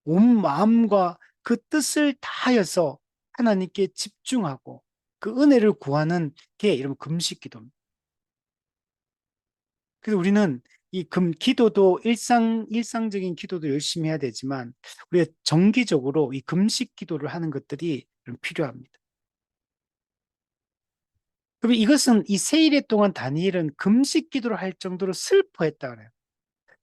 온 마음과 그 뜻을 다하여서 하나님께 집중하고 그 은혜를 구하는 게 이런 금식 기도입니다. 그래서 우리는 이 기도도 일상적인 기도도 열심히 해야 되지만 우리가 정기적으로 이 금식 기도를 하는 것들이 좀 필요합니다. 그럼 이것은 이 세일에 동안 다니엘은 금식 기도를 할 정도로 슬퍼했다 그래요.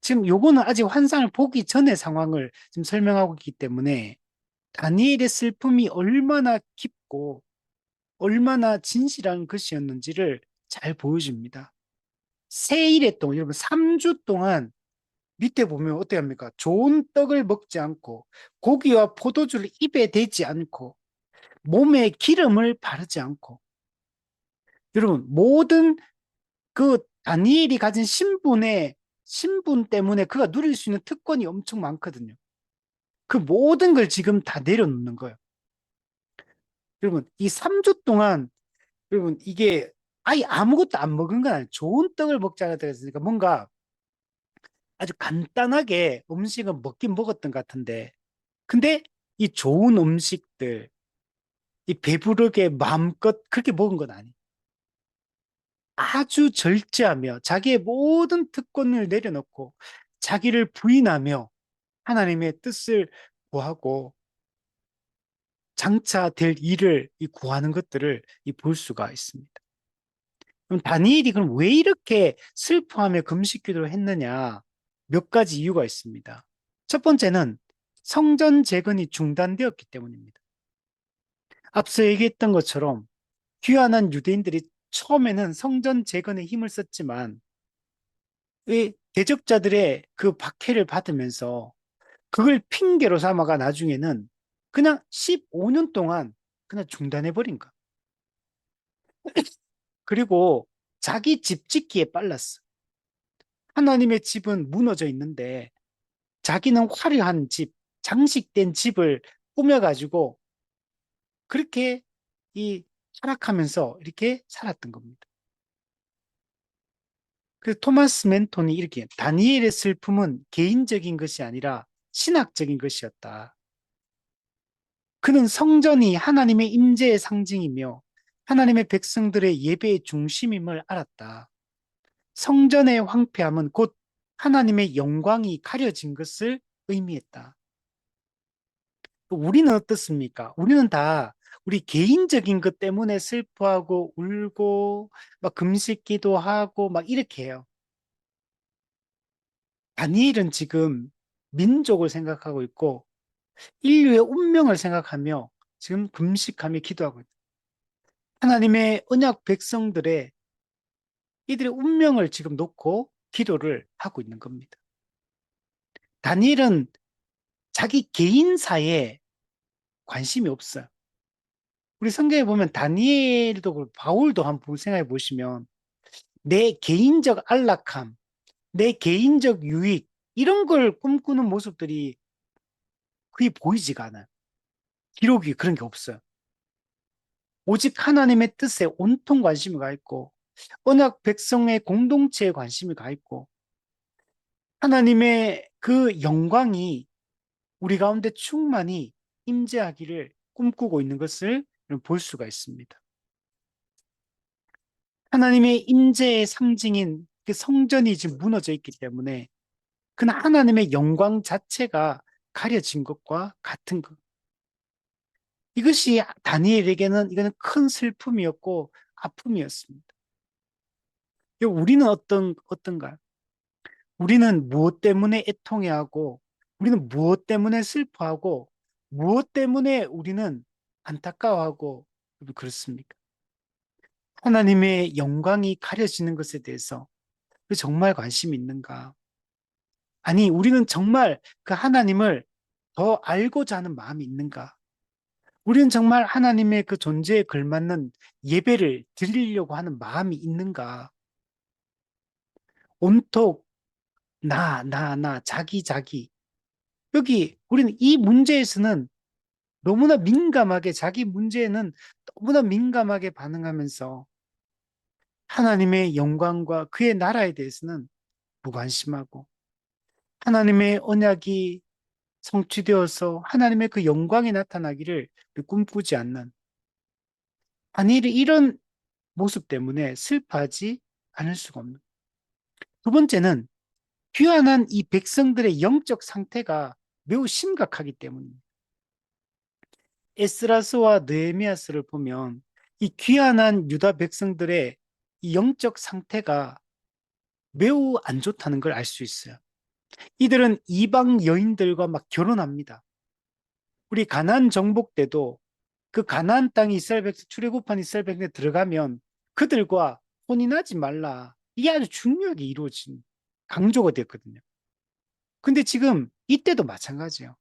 지금 요거는 아직 환상을 보기 전의 상황을 지금 설명하고 있기 때문에 다니엘의 슬픔이 얼마나 깊고 얼마나 진실한 것이었는지를 잘 보여줍니다. 세일에 동안, 여러분 3주 동안 밑에 보면 어떻게 합니까? 좋은 떡을 먹지 않고 고기와 포도주를 입에 대지 않고 몸에 기름을 바르지 않고 여러분 모든 그 다니엘이 가진 신분 때문에 그가 누릴 수 있는 특권이 엄청 많거든요. 그 모든 걸 지금 다 내려놓는 거예요. 여러분, 이 3주 동안, 여러분, 이게 아예 아무것도 안 먹은 건 아니에요. 좋은 떡을 먹자고 했으니까 뭔가 아주 간단하게 음식은 먹긴 먹었던 것 같은데, 근데 이 좋은 음식들, 이 배부르게 마음껏 그렇게 먹은 건 아니에요. 아주 절제하며 자기의 모든 특권을 내려놓고 자기를 부인하며 하나님의 뜻을 구하고 장차 될 일을 구하는 것들을 볼 수가 있습니다. 그럼 다니엘이 그럼 왜 이렇게 슬퍼하며 금식 기도를 했느냐? 몇 가지 이유가 있습니다. 첫 번째는 성전 재건이 중단되었기 때문입니다. 앞서 얘기했던 것처럼 귀환한 유대인들이 처음에는 성전 재건에 힘을 썼지만 이 대적자들의 그 박해를 받으면서 그걸 핑계로 삼아가 나중에는 그냥 15년 동안 그냥 중단해버린 거. 그리고 자기 집 짓기에 빨랐어. 하나님의 집은 무너져 있는데 자기는 화려한 집, 장식된 집을 꾸며가지고 그렇게 이 타락하면서 이렇게 살았던 겁니다. 그래서 토마스 맨톤이 이렇게 다니엘의 슬픔은 개인적인 것이 아니라 신학적인 것이었다. 그는 성전이 하나님의 임재의 상징이며 하나님의 백성들의 예배의 중심임을 알았다. 성전의 황폐함은 곧 하나님의 영광이 가려진 것을 의미했다. 우리는 어떻습니까? 우리는 다 우리 개인적인 것 때문에 슬퍼하고 울고 막 금식 기도하고 막 이렇게 해요. 다니엘은 지금 민족을 생각하고 있고 인류의 운명을 생각하며 지금 금식하며 기도하고 있다. 하나님의 언약 백성들의 이들의 운명을 지금 놓고 기도를 하고 있는 겁니다. 다니엘은 자기 개인사에 관심이 없어요. 우리 성경에 보면 다니엘도 그렇고 바울도 한번 생각해 보시면 내 개인적 안락함, 내 개인적 유익 이런 걸 꿈꾸는 모습들이 거의 보이지가 않아요. 기록이 그런 게 없어요. 오직 하나님의 뜻에 온통 관심이 가 있고 언약 백성의 공동체에 관심이 가 있고 하나님의 그 영광이 우리 가운데 충만히 임재하기를 꿈꾸고 있는 것을 볼 수가 있습니다. 하나님의 임재의 상징인 그 성전이 지금 무너져 있기 때문에 그 하나님의 영광 자체가 가려진 것과 같은 것. 이것이 다니엘에게는 이거는 큰 슬픔이었고 아픔이었습니다. 우리는 어떤가요? 우리는 무엇 때문에 애통해하고 우리는 무엇 때문에 슬퍼하고 무엇 때문에 우리는 안타까워하고 그렇습니까? 하나님의 영광이 가려지는 것에 대해서 정말 관심이 있는가? 아니, 우리는 정말 그 하나님을 더 알고자 하는 마음이 있는가? 우리는 정말 하나님의 그 존재에 걸맞는 예배를 드리려고 하는 마음이 있는가? 온통 자기. 여기 우리는 이 문제에서는 너무나 민감하게 자기 문제에는 너무나 민감하게 반응하면서 하나님의 영광과 그의 나라에 대해서는 무관심하고 하나님의 언약이 성취되어서 하나님의 그 영광이 나타나기를 꿈꾸지 않는 다니엘이 이런 모습 때문에 슬퍼하지 않을 수가 없는. 두 번째는 귀환한 이 백성들의 영적 상태가 매우 심각하기 때문입니다. 에스라스와 느헤미야스를 보면 이 귀환한 유다 백성들의 이 영적 상태가 매우 안 좋다는 걸 알 수 있어요. 이들은 이방 여인들과 막 결혼합니다. 우리 가나안 정복 때도 그 가나안 땅이 이스라엘 백성 출애굽한 이스라엘 백성에 들어가면 그들과 혼인하지 말라. 이게 아주 중요하게 이루어진 강조가 됐거든요. 근데 지금 이때도 마찬가지예요.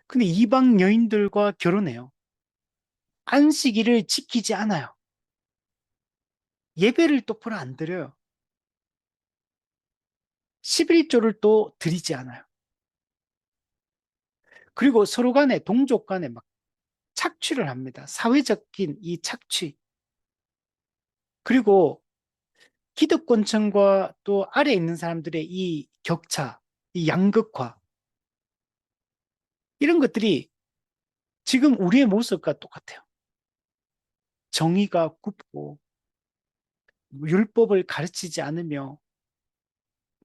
근데 이방 여인들과 결혼해요. 안식일을 지키지 않아요. 예배를 똑바로 안 드려요. 11조를 또 드리지 않아요. 그리고 서로 간에 동족 간에 막 착취를 합니다. 사회적인 이 착취. 그리고 기득권층과 또 아래에 있는 사람들의 이 격차, 이 양극화. 이런 것들이 지금 우리의 모습과 똑같아요. 정의가 굽고 율법을 가르치지 않으며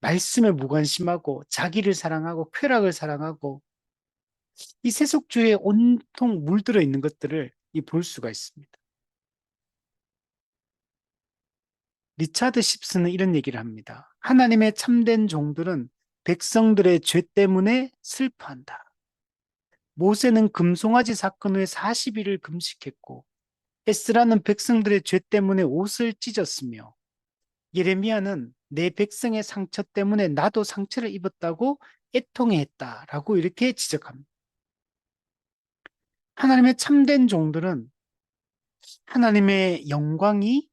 말씀에 무관심하고 자기를 사랑하고 쾌락을 사랑하고 이 세속주의에 온통 물들어 있는 것들을 볼 수가 있습니다. 리차드 십스는 이런 얘기를 합니다. 하나님의 참된 종들은 백성들의 죄 때문에 슬퍼한다. 모세는 금송아지 사건 후에 40일을 금식했고 에스라는 백성들의 죄 때문에 옷을 찢었으며 예레미야는 내 백성의 상처 때문에 나도 상처를 입었다고 애통해했다라고 이렇게 지적합니다. 하나님의 참된 종들은 하나님의 영광이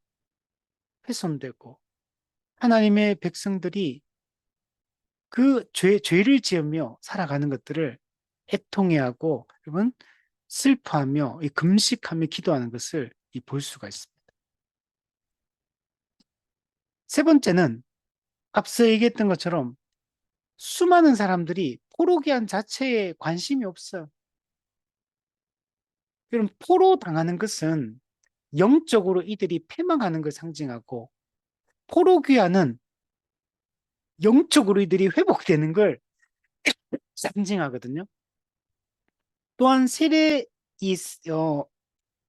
훼손되고 하나님의 백성들이 그 죄를 지으며 살아가는 것들을 애통해하고 여러분 슬퍼하며 금식하며 기도하는 것을 볼 수가 있습니다. 세 번째는 앞서 얘기했던 것처럼 수많은 사람들이 포로기한 자체에 관심이 없어요. 그럼 포로 당하는 것은 영적으로 이들이 패망하는 걸 상징하고 포로귀환은 영적으로 이들이 회복되는 걸 상징하거든요. 또한 세례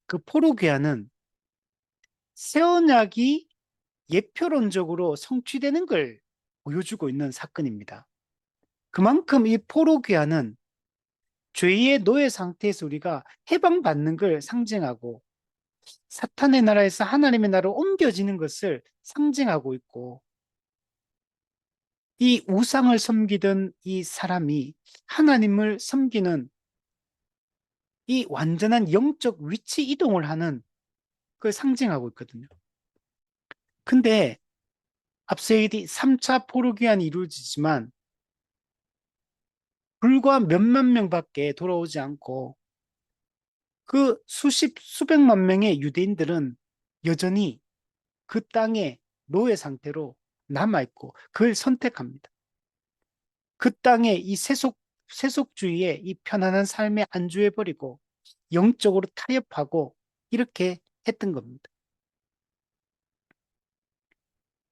그 포로귀환은 새 언약이 예표론적으로 성취되는 걸 보여주고 있는 사건입니다. 그만큼 이 포로귀환은 죄의 노예 상태에서 우리가 해방받는 걸 상징하고 사탄의 나라에서 하나님의 나라로 옮겨지는 것을 상징하고 있고 이 우상을 섬기던 이 사람이 하나님을 섬기는 이 완전한 영적 위치 이동을 하는 걸 상징하고 있거든요. 근데 앞서 얘기했듯이 3차 포로기한이 이루어지지만 불과 몇만 명밖에 돌아오지 않고 그 수백만 명의 유대인들은 여전히 그 땅에 노예 상태로 남아있고 그걸 선택합니다. 그 땅에 이 세속주의의 이 편안한 삶에 안주해버리고 영적으로 타협하고 이렇게 했던 겁니다.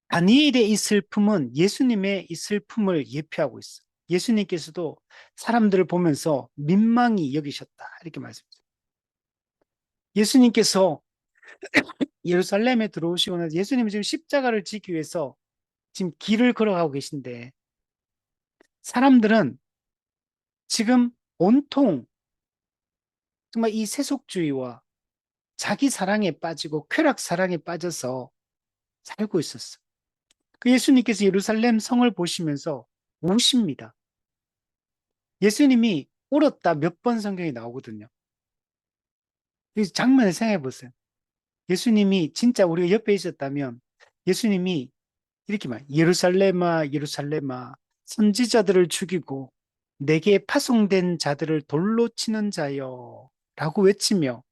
다니엘의 이 슬픔은 예수님의 이 슬픔을 예표하고 있어요. 예수님께서도 사람들을 보면서 민망히 여기셨다. 이렇게 말씀하셨어요. 예수님께서 예루살렘에 들어오시고 나서 예수님은 지금 십자가를 지기 위해서 지금 길을 걸어가고 계신데 사람들은 지금 온통 정말 이 세속주의와 자기 사랑에 빠지고 쾌락 사랑에 빠져서 살고 있었어. 그 예수님께서 예루살렘 성을 보시면서 우십니다. 예수님이 울었다 몇 번 성경에 나오거든요. 이 장면을 생각해 보세요. 예수님이 진짜 우리가 옆에 있었다면 예수님이 이렇게 말, 예루살렘아, 예루살렘아, 선지자들을 죽이고 내게 파송된 자들을 돌로 치는 자여 라고 외치며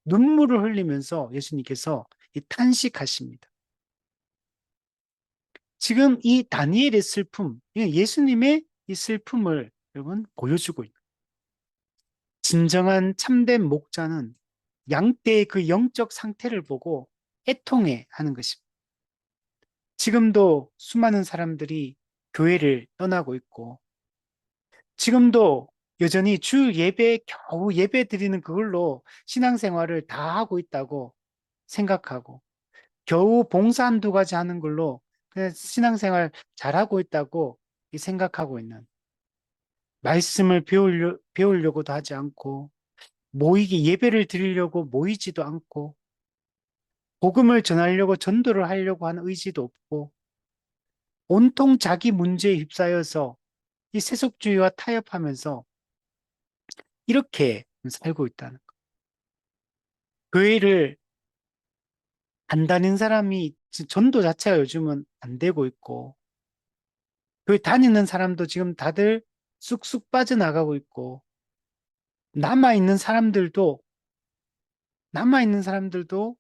눈물을 흘리면서 예수님께서 이 탄식하십니다. 지금 이 다니엘의 슬픔, 예수님의 이 슬픔을 여러분 보여주고 있다. 진정한 참된 목자는 양떼의 그 영적 상태를 보고 애통해 하는 것입니다. 지금도 수많은 사람들이 교회를 떠나고 있고, 지금도 여전히 주 예배, 겨우 예배 드리는 그걸로 신앙생활을 다 하고 있다고 생각하고, 겨우 봉사 한두 가지 하는 걸로 그냥 신앙생활 잘하고 있다고 생각하고 있는, 말씀을 배우려고도 하지 않고, 모이기 예배를 드리려고 모이지도 않고, 복음을 전하려고 전도를 하려고 하는 의지도 없고, 온통 자기 문제에 휩싸여서 이 세속주의와 타협하면서 이렇게 살고 있다는 거. 교회를 안 다닌 사람이 전도 자체가 요즘은 안 되고 있고, 교회 다니는 사람도 지금 다들 쑥쑥 빠져나가고 있고, 남아있는 사람들도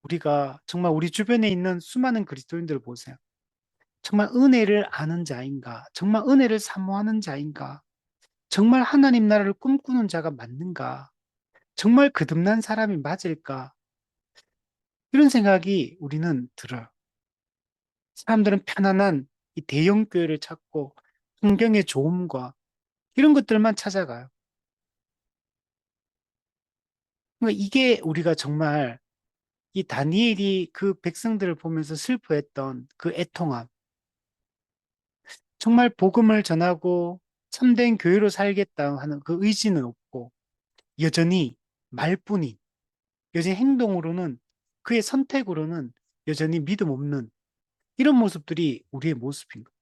우리가 정말 우리 주변에 있는 수많은 그리스도인들을 보세요. 정말 은혜를 아는 자인가? 정말 은혜를 사모하는 자인가? 정말 하나님 나라를 꿈꾸는 자가 맞는가? 정말 거듭난 사람이 맞을까? 이런 생각이 우리는 들어요. 사람들은 편안한 이 대형 교회를 찾고 환경의 좋음과 이런 것들만 찾아가요. 그러니까 이게 우리가 정말 이 다니엘이 그 백성들을 보면서 슬퍼했던 그 애통함, 정말 복음을 전하고 참된 교회로 살겠다 하는 그 의지는 없고 여전히 말뿐인, 여전히 행동으로는 그의 선택으로는 여전히 믿음 없는 이런 모습들이 우리의 모습인 거예요.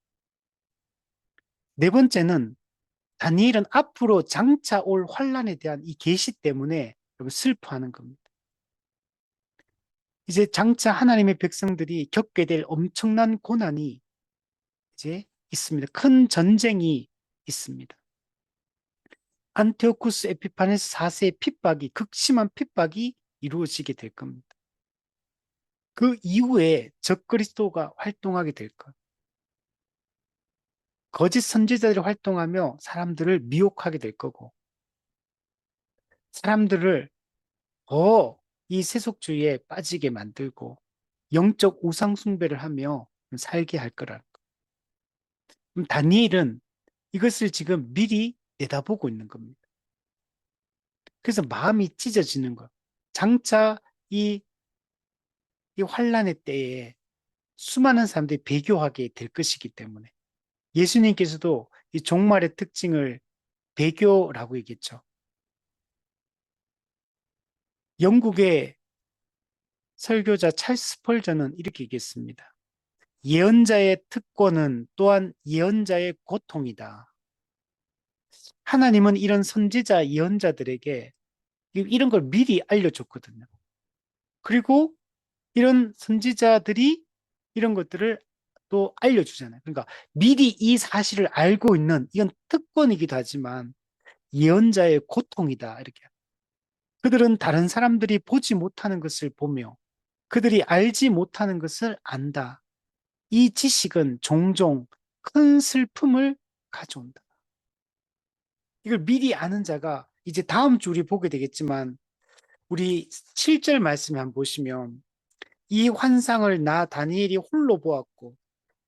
네 번째는 다니엘은 앞으로 장차 올 환란에 대한 이 계시 때문에 슬퍼하는 겁니다. 이제 장차 하나님의 백성들이 겪게 될 엄청난 고난이 이제 있습니다. 큰 전쟁이 있습니다. 안티오쿠스 에피파네스 4세의 핍박이 극심한 핍박이 이루어지게 될 겁니다. 그 이후에 적그리스도가 활동하게 될 것. 거짓 선지자들이 활동하며 사람들을 미혹하게 될 거고 사람들을 더 이 세속주의에 빠지게 만들고 영적 우상 숭배를 하며 살게 할 거라는 거. 그럼 다니엘은 이것을 지금 미리 내다보고 있는 겁니다. 그래서 마음이 찢어지는 거예요. 장차 이, 이 환란의 때에 수많은 사람들이 배교하게 될 것이기 때문에 예수님께서도 이 종말의 특징을 배교라고 얘기했죠. 영국의 설교자 찰스 스펄전은 이렇게 얘기했습니다. 예언자의 특권은 또한 예언자의 고통이다. 하나님은 이런 선지자 예언자들에게 이런 걸 미리 알려줬거든요. 그리고 이런 선지자들이 이런 것들을 또 알려주잖아요. 그러니까 미리 이 사실을 알고 있는 이건 특권이기도 하지만 예언자의 고통이다. 이렇게. 그들은 다른 사람들이 보지 못하는 것을 보며 그들이 알지 못하는 것을 안다. 이 지식은 종종 큰 슬픔을 가져온다. 이걸 미리 아는 자가 이제 다음 주 우리 보게 되겠지만 우리 7절 말씀에 한번 보시면 이 환상을 나 다니엘이 홀로 보았고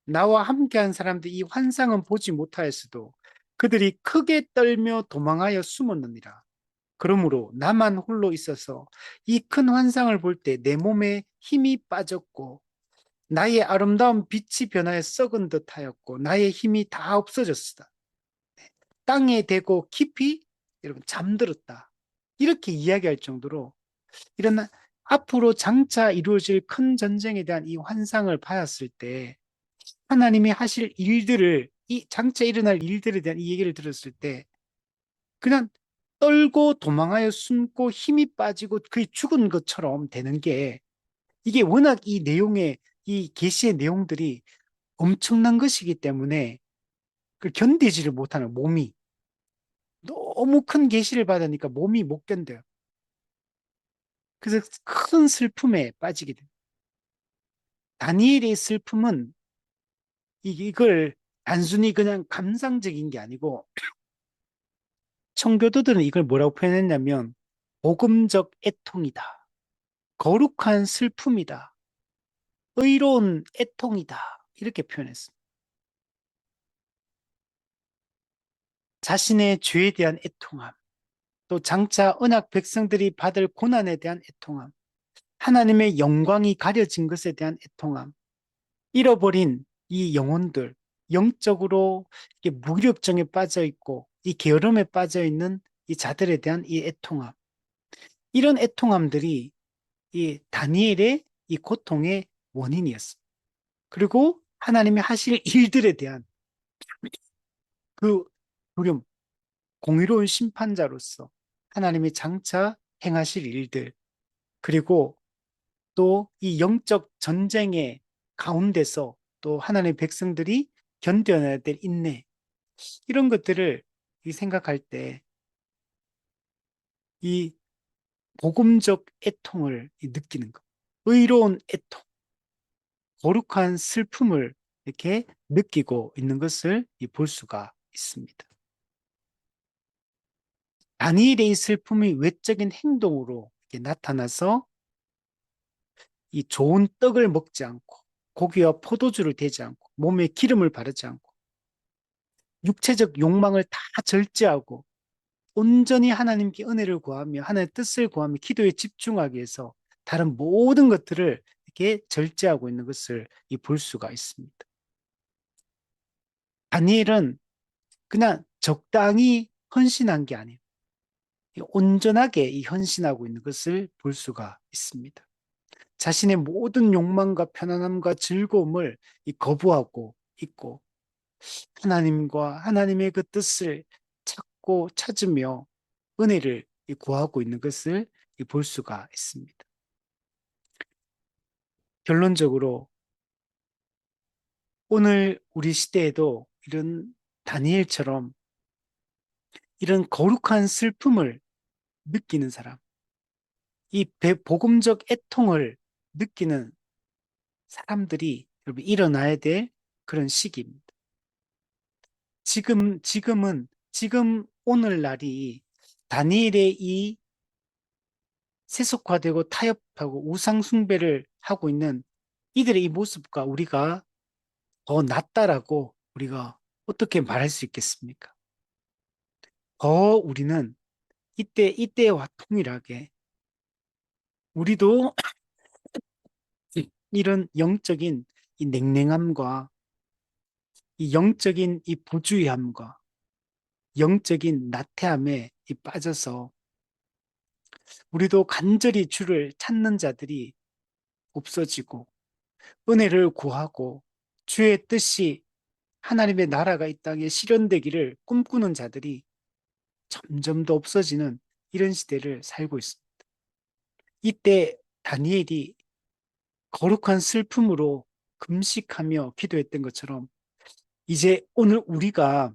나와 함께한 사람들이 이 환상은 보지 못하였어도 그들이 크게 떨며 도망하여 숨었느니라. 그러므로 나만 홀로 있어서 이 큰 환상을 볼 때 내 몸에 힘이 빠졌고 나의 아름다운 빛이 변하여 썩은 듯하였고 나의 힘이 다 없어졌다. 땅에 대고 깊이 여러분 잠들었다. 이렇게 이야기할 정도로 이런 앞으로 장차 이루어질 큰 전쟁에 대한 이 환상을 봤을 때 하나님이 하실 일들을 이 장차 일어날 일들에 대한 이 얘기를 들었을 때 그냥 떨고 도망하여 숨고 힘이 빠지고 거의 죽은 것처럼 되는 게 이게 워낙 이 내용의 이 계시의 내용들이 엄청난 것이기 때문에 그 견디지를 못하는 몸이 너무 큰 계시를 받으니까 몸이 못 견뎌요. 그래서 큰 슬픔에 빠지게 돼요. 다니엘의 슬픔은 이걸 단순히 그냥 감상적인 게 아니고 청교도들은 이걸 뭐라고 표현했냐면 복음적 애통이다. 거룩한 슬픔이다. 의로운 애통이다. 이렇게 표현했습니다. 자신의 죄에 대한 애통함, 또 장차 언약 백성들이 받을 고난에 대한 애통함, 하나님의 영광이 가려진 것에 대한 애통함, 잃어버린 이 영혼들, 영적으로 무기력증에 빠져 있고 이 게으름에 빠져 있는 이 자들에 대한 이 애통함, 이런 애통함들이 이 다니엘의 이 고통의 원인이었습니다. 그리고 하나님이 하실 일들에 대한 그 두려움, 공의로운 심판자로서 하나님이 장차 행하실 일들, 그리고 또 이 영적 전쟁의 가운데서 또 하나님의 백성들이 견뎌내야 될 인내, 이런 것들을 생각할 때 이 복음적 애통을 느끼는 것, 의로운 애통, 거룩한 슬픔을 이렇게 느끼고 있는 것을 볼 수가 있습니다. 다니엘의 슬픔이 외적인 행동으로 나타나서 이 좋은 떡을 먹지 않고 고기와 포도주를 대지 않고 몸에 기름을 바르지 않고 육체적 욕망을 다 절제하고 온전히 하나님께 은혜를 구하며 하나님의 뜻을 구하며 기도에 집중하기 위해서 다른 모든 것들을 이렇게 절제하고 있는 것을 볼 수가 있습니다. 다니엘은 그냥 적당히 헌신한 게 아니에요. 온전하게 헌신하고 있는 것을 볼 수가 있습니다. 자신의 모든 욕망과 편안함과 즐거움을 거부하고 있고 하나님과 하나님의 그 뜻을 찾고 찾으며 은혜를 구하고 있는 것을 볼 수가 있습니다. 결론적으로 오늘 우리 시대에도 이런 다니엘처럼 이런 거룩한 슬픔을 느끼는 사람, 이 복음적 애통을 느끼는 사람들이 여러분 일어나야 될 그런 시기입니다. 지금 오늘날이 다니엘의 이 세속화되고 타협하고 우상숭배를 하고 있는 이들의 이 모습과 우리가 더 낫다라고 우리가 어떻게 말할 수 있겠습니까? 더 우리는 이때와 동일하게 우리도 이런 영적인 이 냉랭함과 이 영적인 이 부주의함과 영적인 나태함에 이 빠져서 우리도 간절히 주를 찾는 자들이 없어지고 은혜를 구하고 주의 뜻이 하나님의 나라가 이 땅에 실현되기를 꿈꾸는 자들이 점점 더 없어지는 이런 시대를 살고 있습니다. 이때 다니엘이 거룩한 슬픔으로 금식하며 기도했던 것처럼 이제 오늘 우리가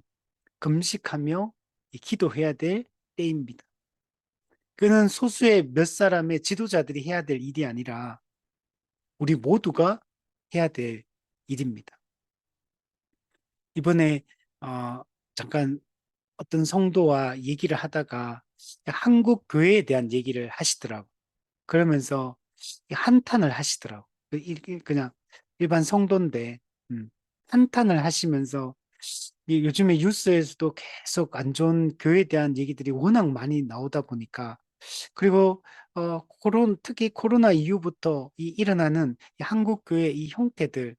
금식하며 기도해야 될 때입니다. 그는 소수의 몇 사람의 지도자들이 해야 될 일이 아니라 우리 모두가 해야 될 일입니다. 이번에 어, 잠깐 어떤 성도와 얘기를 하다가 한국 교회에 대한 얘기를 하시더라고. 그러면서 한탄을 하시더라고. 그냥 일반 성도인데 한탄을 하시면서 요즘에 뉴스에서도 계속 안 좋은 교회에 대한 얘기들이 워낙 많이 나오다 보니까 그리고 특히 코로나 이후부터 일어나는 이 한국 교회 이 형태들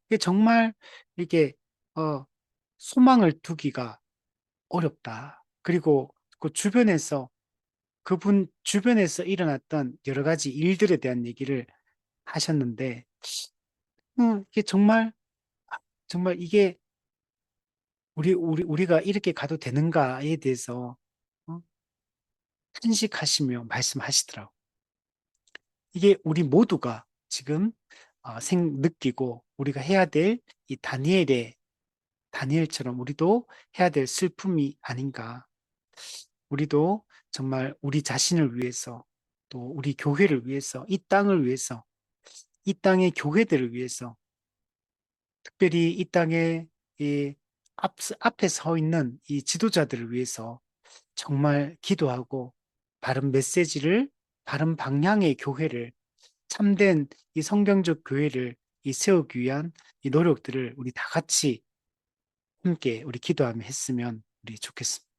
이게 정말 이게 어, 소망을 두기가 어렵다. 그리고 그 주변에서 그분 주변에서 일어났던 여러 가지 일들에 대한 얘기를 하셨는데 이게 정말 이게 우리가 이렇게 가도 되는가에 대해서 어, 탄식하시며 말씀하시더라고. 이게 우리 모두가 지금 느끼고 우리가 해야 될 이 다니엘처럼 우리도 해야 될 슬픔이 아닌가. 우리도 정말 우리 자신을 위해서 또 우리 교회를 위해서 이 땅을 위해서 이 땅의 교회들을 위해서 특별히 이 땅에 이 앞에 서 있는 이 지도자들을 위해서 정말 기도하고 바른 메시지를 바른 방향의 교회를 참된 이 성경적 교회를 세우기 위한 이 노력들을 우리 다 같이 함께 우리 기도하며 했으면 우리 좋겠습니다.